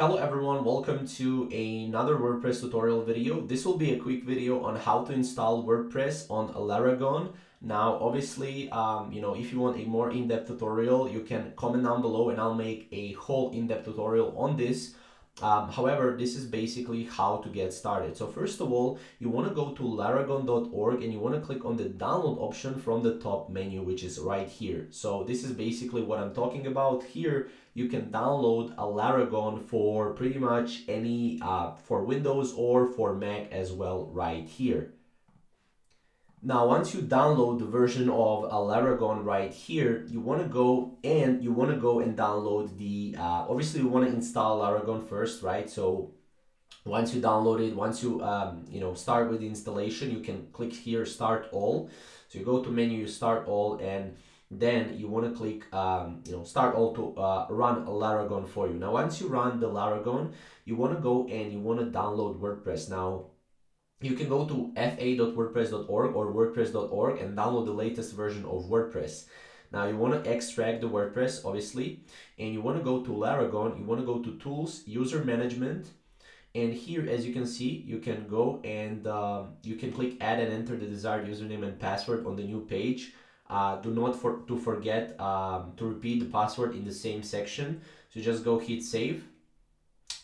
Hello everyone, welcome to another WordPress tutorial video. This will be a quick video on how to install WordPress on Laragon. Now, obviously, if you want a more in-depth tutorial, you can comment down below and I'll make a whole in-depth tutorial on this. However, this is basically how to get started. So first of all, you want to go to laragon.org and you want to click on the download option from the top menu, which is right here. So this is basically what I'm talking about here. You can download a Laragon for pretty much any, for Windows or for Mac as well right here. Now, once you download the version of a Laragon right here, you want to go and download the, obviously you want to install Laragon first, right? So once you download it, once you, start with the installation, you can click here, start all. So you go to menu, start all, and then you want to click, start all to run a Laragon for you. Now, once you run the Laragon, you want to go and you want to download WordPress. Now, you can go to fa.wordpress.org or wordpress.org and download the latest version of WordPress. Now you want to extract the WordPress, obviously, and you want to go to Laragon, you want to go to Tools, User Management, and here, as you can see, you can go and you can click Add and enter the desired username and password on the new page. Do not forget to repeat the password in the same section. So just go hit Save.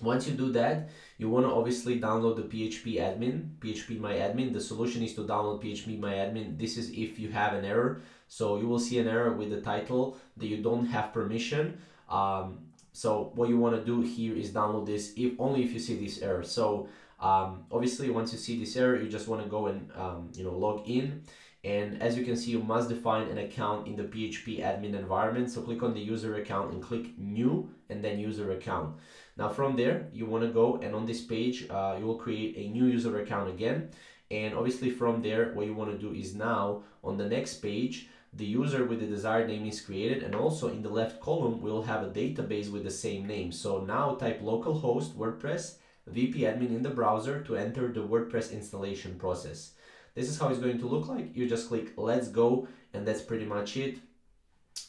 Once you do that, you want to obviously download the PHP-MyAdmin. The solution is to download PHP-MyAdmin. This is if you have an error. So you will see an error with the title that you don't have permission. So what you want to do here is download this only if you see this error. So obviously, once you see this error, you just want to go and log in. And as you can see, you must define an account in the PHP admin environment. So click on the user account and click new and then user account. Now from there, you want to go and on this page, you will create a new user account again. And obviously from there, what you want to do is now on the next page, the user with the desired name is created. And also in the left column, we'll have a database with the same name. So now type localhost WordPress VP admin in the browser to enter the WordPress installation process. This is how it's going to look like. You just click let's go and that's pretty much it.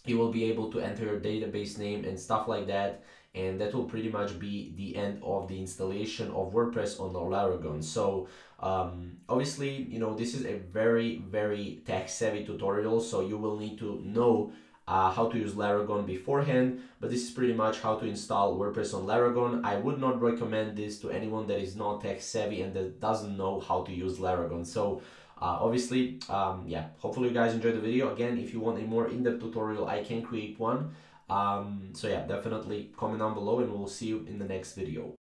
You will be able to enter your database name and stuff like that, and that will pretty much be the end of the installation of WordPress on Laragon. So obviously, this is a very, very tech savvy tutorial, so you will need to know how to use Laragon beforehand, but this is pretty much how to install WordPress on Laragon. I would not recommend this to anyone that is not tech savvy and that doesn't know how to use Laragon. So obviously, hopefully you guys enjoyed the video. Again, if you want a more in-depth tutorial, I can create one. So yeah, definitely comment down below and we'll see you in the next video.